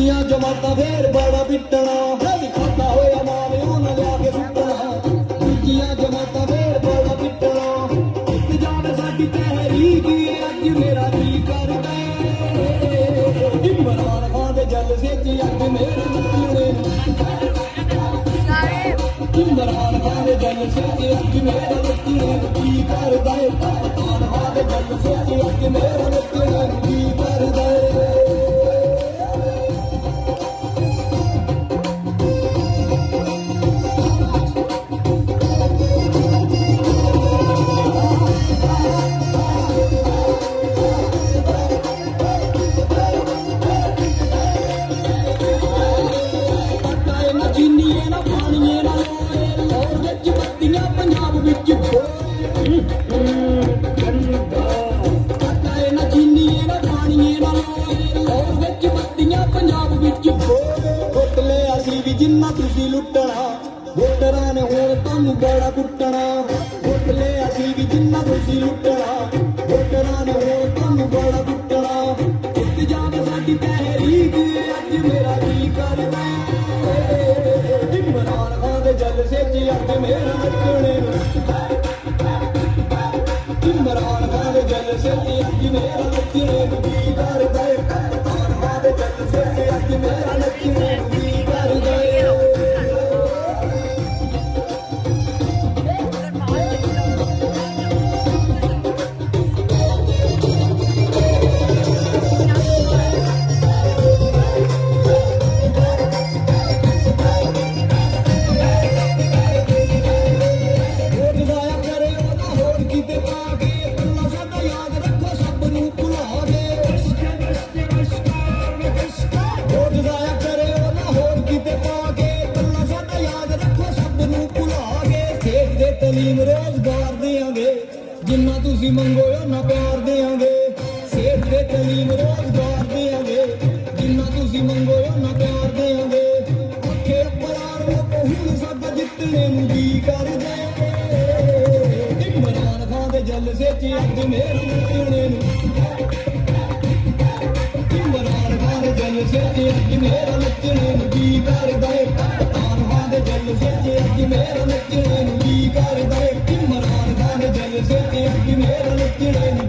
दूजियां जमाता फिर बड़ा पिटना खाता होया मावे उन्हें लिया के सुटना दूजियां जमाता फिर बड़ा पिटना जाने साडी तहरीक अज मेरा जी करदा इमरान खान दे जलसे च अज मेरा नचने इमरान खान दे जलसे च अज मेरा नचने जी करदा इमरान खान दे जलसे च अज मेरा नचने जी करदा जिन्ना तुसी लुटना वोटरां ने हुण तुहानू बड़ा कुटना वोट ले असी भी जिन्ना तुसी लुटना वोटरां ने हुण तुहानू बड़ा कुटना उठ जावे साडी तहरीक अज मेरा जी करदा इमरान खान दे जलसे च अज मेरा नचने इमरान खान दे जलसे च अज मेरा नचने जी करदा इमरान खान दे जलसे च अज मेरा नचने जी करदा रोजगार देंगे जिन्ना तुसी मंगो ना प्यार देंगे सेठ दे तलीम रोजगार देंगे जिन्ना तुसी मंगो ना प्यार देंगे अखे परार वो कहूं सब जितने जी कर दे इमरान खान दे जलसे च अज मेरा नचने इमरान खान दे जलसे च अज मेरा नचने जी करदा इमरान खान दे जलसे च अज मेरा नचने जी करदा इमरान खान दे जलसे च अज मेरा नचने